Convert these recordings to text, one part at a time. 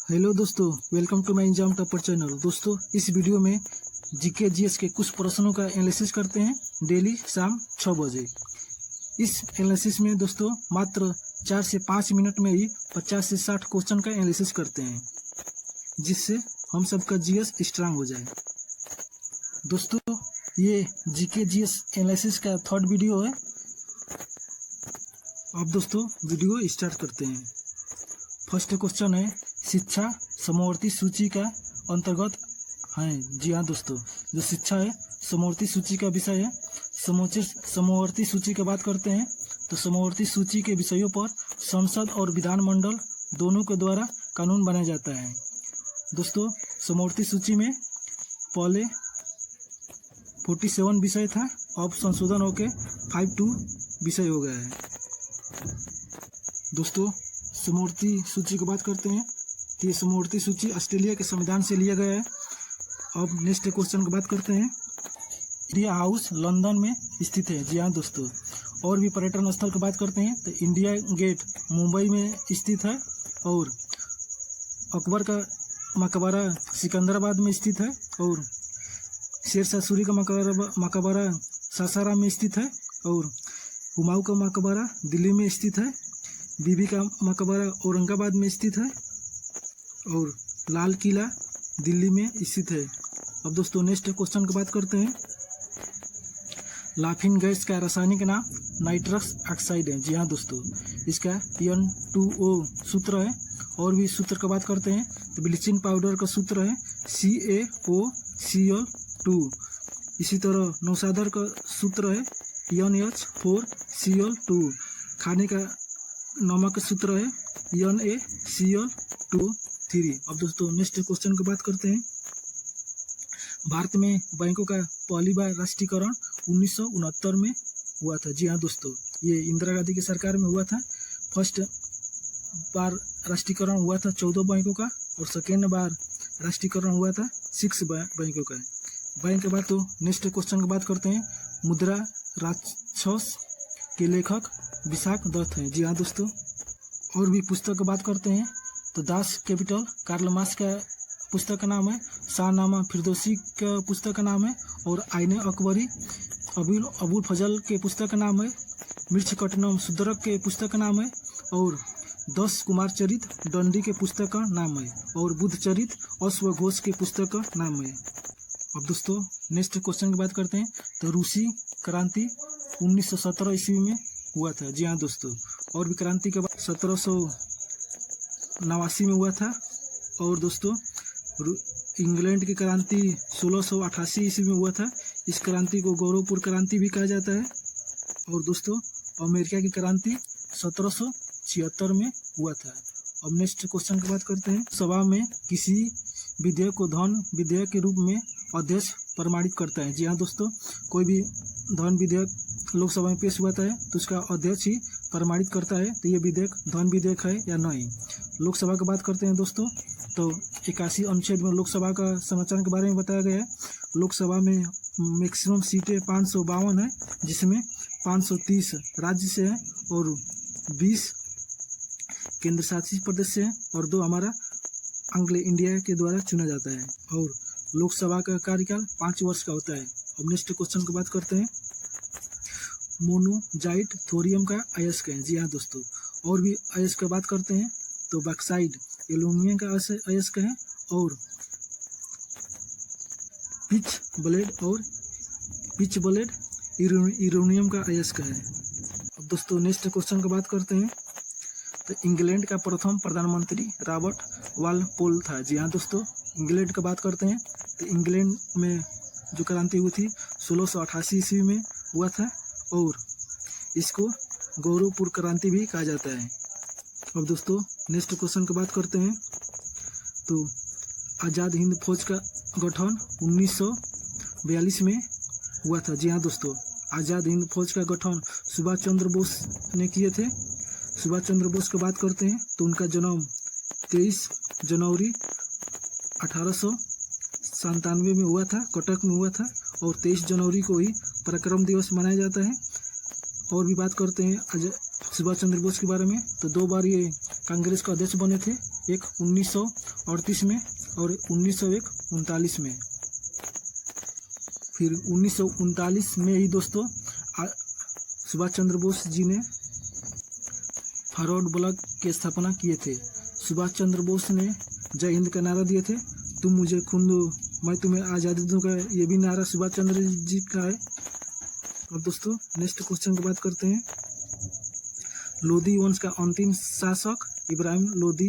Hello दोस्तों, welcome to my exam topper channel. दोस्तों, इस वीडियो में जीके जीएस के कुछ प्रश्नों का एनालिसिस करते हैं डेली शाम 6 बजे। इस एनालिसिस में दोस्तों मात्र 4 से 5 मिनट में ही 50 से 60 क्वेश्चन का एनालिसिस करते हैं, जिससे हम सबका जीएस स्ट्रांग हो जाए। दोस्तों, ये जीके जीएस एनालिसिस का थर्ड वीडियो है। अब दोस्तों वीडियो स्टार्ट करते हैं। फर्स्ट क्वेश्चन है, शिक्षा समवर्ती सूची का अंतर्गत है। जी हाँ दोस्तों, जो शिक्षा है समवर्ती सूची का विषय है। समवर्ती सूची की बात करते हैं तो समवर्ती सूची के विषयों पर संसद और विधानमंडल दोनों के द्वारा कानून बनाया जाता है। दोस्तों, समवर्ती सूची में पहले 47 विषय था, अब संशोधन होकर 52 विषय हो गया है। दोस्तों, समवर्ती सूची की बात करते हैं तो ये समवर्ती सूची ऑस्ट्रेलिया के संविधान से लिया गया है। अब नेक्स्ट क्वेश्चन की बात करते हैं। इंडिया हाउस लंदन में स्थित है। जी हाँ दोस्तों, और भी पर्यटन स्थल की बात करते हैं तो इंडिया गेट मुंबई में स्थित है, और अकबर का मकबरा सिकंदराबाद में स्थित है, और शेरशाह सूरी का मकबरा सासाराम में स्थित है, और हुमायूं का मकबरा दिल्ली में स्थित है, बीबी का मकबरा औरंगाबाद में स्थित है, और लाल किला दिल्ली में स्थित है। अब दोस्तों नेक्स्ट क्वेश्चन की बात करते हैं। लाफिंग गैस का रासायनिक नाम नाइट्रस ऑक्साइड है। जी हाँ दोस्तों, इसका N2O सूत्र है। और भी सूत्र की बात करते हैं तो ब्लीचिंग पाउडर का सूत्र है CaOCl2। इसी तरह नौशादर का सूत्र है NH4Cl2। खाने का नमक का सूत्र है NaCl2(3). अब दोस्तों नेक्स्ट क्वेश्चन की बात करते हैं। भारत में बैंकों का पहली बार राष्ट्रीयकरण 1969 में हुआ था। जी हाँ दोस्तों, ये इंदिरा गांधी की सरकार में हुआ था। फर्स्ट बार राष्ट्रीयकरण हुआ था 14 बैंकों का, और सेकेंड बार राष्ट्रीयकरण हुआ था 6 बैंकों का। बैंक के बाद तो नेक्स्ट क्वेश्चन की बात करते हैं। मुद्रा राक्षस के लेखक विशाख दत्त हैं। जी हाँ दोस्तों, और भी पुस्तक की बात करते हैं तो दास कैपिटल कार्ल मार्क्स का पुस्तक का नाम है, शाहनामा फिरदौसी का पुस्तक का नाम है, और आईने अकबरी अबुल फजल के पुस्तक का नाम है, मिर्चकटनम सुदरक के पुस्तक का नाम है, और 10 कुमार चरित दंडी के पुस्तक का नाम है, और बुद्ध चरित अश्वघोष के पुस्तक का नाम है। अब दोस्तों नेक्स्ट क्वेश्चन की बात करते हैं तो रूसी क्रांति 1917 ईस्वी में हुआ था। जी हाँ दोस्तों, और भी क्रांति के बाद 1789 में हुआ था। और दोस्तों इंग्लैंड की क्रांति 1688 ईस्वी में हुआ था। इस क्रांति को गौरवपुर क्रांति भी कहा जाता है। और दोस्तों अमेरिका की क्रांति 1776 में हुआ था। अब नेक्स्ट क्वेश्चन की बात करते हैं। सभा में किसी विधेयक को धन विधेयक के रूप में अध्यक्ष प्रमाणित करता है। जी हाँ दोस्तों, कोई भी धन विधेयक लोकसभा में पेश हुआ है तो उसका अध्यक्ष ही प्रमाणित करता है तो ये विधेयक धन विधेयक है या नहीं। लोकसभा की बात करते हैं दोस्तों तो 81 अनुच्छेद में लोकसभा का संरचना के बारे में बताया गया है। लोकसभा में मैक्सिमम सीटें 552 है, जिसमें 530 राज्य से है, और 20 केंद्र शासित प्रदेश से है, और 2 हमारा अंग्रेज इंडिया के द्वारा चुना जाता है। और लोकसभा का कार्यकाल 5 वर्ष का होता है। अब नेक्स्ट क्वेश्चन की बात करते हैं। मोनोजाइट थोरियम का अयस्क है। जी हाँ दोस्तों, और भी अयस्क की बात करते हैं तो बॉक्साइट एल्यूमिनियम का अयस्क है, और पिच ब्लेड यूरेनियम का अयस्क है। अब दोस्तों नेक्स्ट क्वेश्चन की बात करते हैं तो इंग्लैंड का प्रथम प्रधानमंत्री रॉबर्ट वालपोल था। जी हाँ दोस्तों, इंग्लैंड की बात करते हैं तो इंग्लैंड में जो क्रांति हुई थी 1688 ईस्वी में हुआ था, और इसको गौरवपुर क्रांति भी कहा जाता है। अब दोस्तों नेक्स्ट क्वेश्चन की बात करते हैं तो आज़ाद हिंद फौज का गठन 1942 में हुआ था। जी हाँ दोस्तों, आज़ाद हिंद फौज का गठन सुभाष चंद्र बोस ने किए थे। सुभाष चंद्र बोस की बात करते हैं तो उनका जन्म 23 जनवरी 1897 में हुआ था, कटक में हुआ था, और 23 जनवरी को ही पराक्रम दिवस मनाया जाता है। और भी बात करते हैं सुभाष चंद्र बोस के बारे में, तो 2 बार ये कांग्रेस का अध्यक्ष बने थे, एक 1938 में और 1939 में। फिर 1939 में ही दोस्तों सुभाष चंद्र बोस जी ने फॉरवर्ड ब्लॉक की स्थापना किए थे। सुभाष चंद्र बोस ने जय हिंद का नारा दिए थे, तुम मुझे खून दो मैं तुम्हें आज़ादी दूंगा, ये भी नारा सुभाष चंद्र जी का है। और दोस्तों नेक्स्ट क्वेश्चन की बात करते हैं। लोधी वंश का अंतिम शासक इब्राहिम लोधी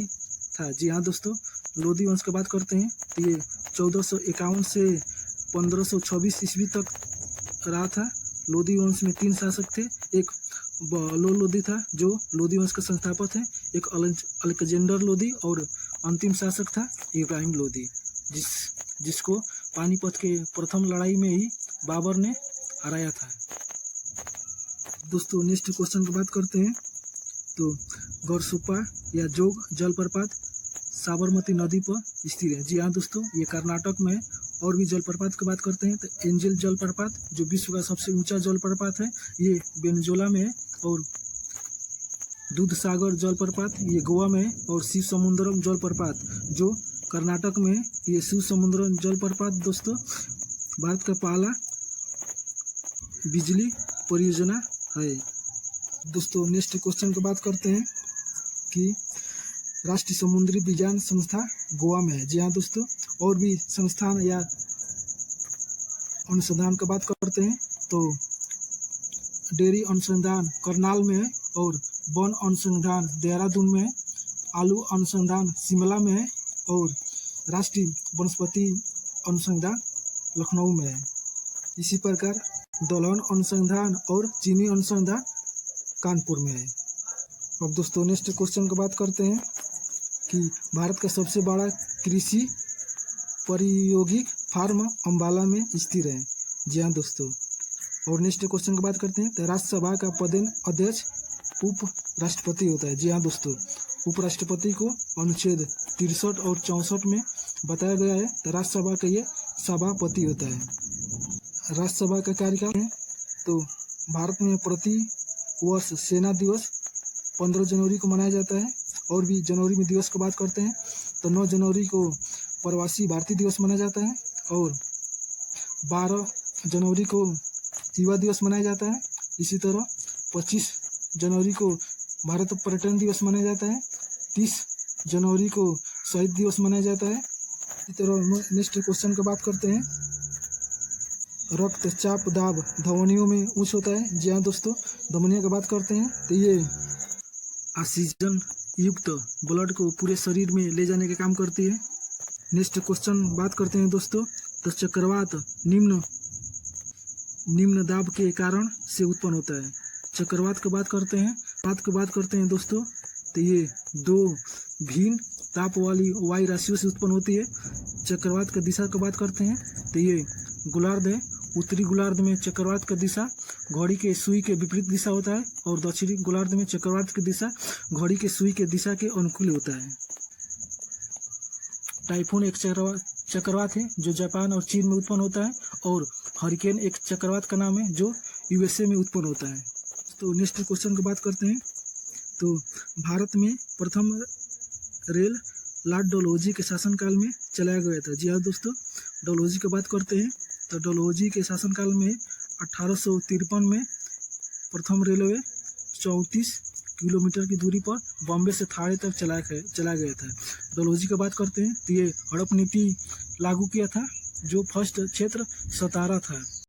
था। जी हाँ दोस्तों, लोधी वंश की बात करते हैं तो ये 1451 से 1526 ईस्वी तक रहा था। लोधी वंश में 3 शासक थे, एक बलोल लोधी था जो लोधी वंश का संस्थापक है, एक अलेक्जेंडर लोधी और अंतिम शासक था इब्राहिम लोधी, जिसको पानीपत के प्रथम लड़ाई में ही बाबर ने हराया था। दोस्तों नेक्स्ट क्वेश्चन की बात करते हैं तो गरसोप्पा या जोग जलप्रपात साबरमती नदी पर स्थित है। जी हाँ दोस्तों, ये कर्नाटक में है। और भी जलप्रपात की बात करते हैं तो एंजल जलप्रपात जो विश्व का सबसे ऊंचा जलप्रपात है, ये वेनेजुएला में है। और दूध सागर जलप्रपात ये गोवा में है। और शिव समुद्रम जलप्रपात जो कर्नाटक में है, ये शिव समुद्रम जलप्रपात दोस्तों भारत का पहला बिजली परियोजना है। दोस्तों नेक्स्ट क्वेश्चन की बात करते हैं कि राष्ट्रीय समुद्री विज्ञान संस्था गोवा में है। जी हाँ दोस्तों, और भी संस्थान या अनुसंधान की बात करते हैं तो डेयरी अनुसंधान करनाल में है और वन अनुसंधान देहरादून में है, आलू अनुसंधान शिमला में है और राष्ट्रीय वनस्पति अनुसंधान लखनऊ में है। इसी प्रकार दलहन अनुसंधान और चीनी अनुसंधान कानपुर में है। अब दोस्तों नेक्स्ट क्वेश्चन की बात करते हैं कि भारत का सबसे बड़ा कृषि प्रायोगिक फार्म अम्बाला में स्थित है। जी हाँ दोस्तों, और नेक्स्ट क्वेश्चन की बात करते हैं तो राज्यसभा का पदेन अध्यक्ष उप राष्ट्रपति होता है। जी हाँ दोस्तों, उपराष्ट्रपति को अनुच्छेद 63 और 64 में बताया गया है तो राज्यसभा का ये सभापति होता है। राज्यसभा का कार्यकाल है तो भारत में प्रति वर्ष सेना दिवस 15 जनवरी को मनाया जाता है। और भी जनवरी में दिवस की बात करते हैं तो 9 जनवरी को प्रवासी भारतीय दिवस मनाया जाता है और 12 जनवरी को युवा दिवस मनाया जाता है। इसी तरह 25 जनवरी को भारत पर्यटन दिवस मनाया जाता है। 30 जनवरी को शहीद दिवस मनाया जाता है। इसी तरह नेक्स्ट क्वेश्चन की बात करते हैं, रक्तचाप दाब धमनियों में उच्च होता है। जी हाँ दोस्तों, धमनियों की बात करते हैं तो ये ऑक्सीजन युक्त ब्लड को पूरे शरीर में ले जाने का काम करती है। नेक्स्ट क्वेश्चन बात करते हैं दोस्तों तो चक्रवात निम्न दाब के कारण से उत्पन्न होता है। चक्रवात की बात करते हैं दोस्तों तो ये 2 भिन्न ताप वाली वायु राशियों से उत्पन्न होती है। चक्रवात की दिशा की बात करते हैं तो ये गोलार्ध है। उत्तरी गोलार्ध में चक्रवात की दिशा घड़ी के सुई के विपरीत दिशा होता है और दक्षिणी गोलार्ध में चक्रवात की दिशा घड़ी के सुई के दिशा के अनुकूल होता है। टाइफून एक चक्रवात है जो जापान और चीन में उत्पन्न होता है और हरिकेन एक चक्रवात का नाम है जो यूएसए में उत्पन्न होता है। तो नेक्स्ट क्वेश्चन की बात करते हैं तो भारत में प्रथम रेल लॉर्ड डलहौजी के शासनकाल में चलाया गया था। जी हाँ दोस्तों, डलहौजी की बात करते हैं तो डलहौजी के शासनकाल में 1853 में प्रथम रेलवे 34 किलोमीटर की दूरी पर बॉम्बे से थाने तक चला गया था। डलहौजी की बात करते हैं तो ये हड़प नीति लागू किया था जो फर्स्ट क्षेत्र सतारा था।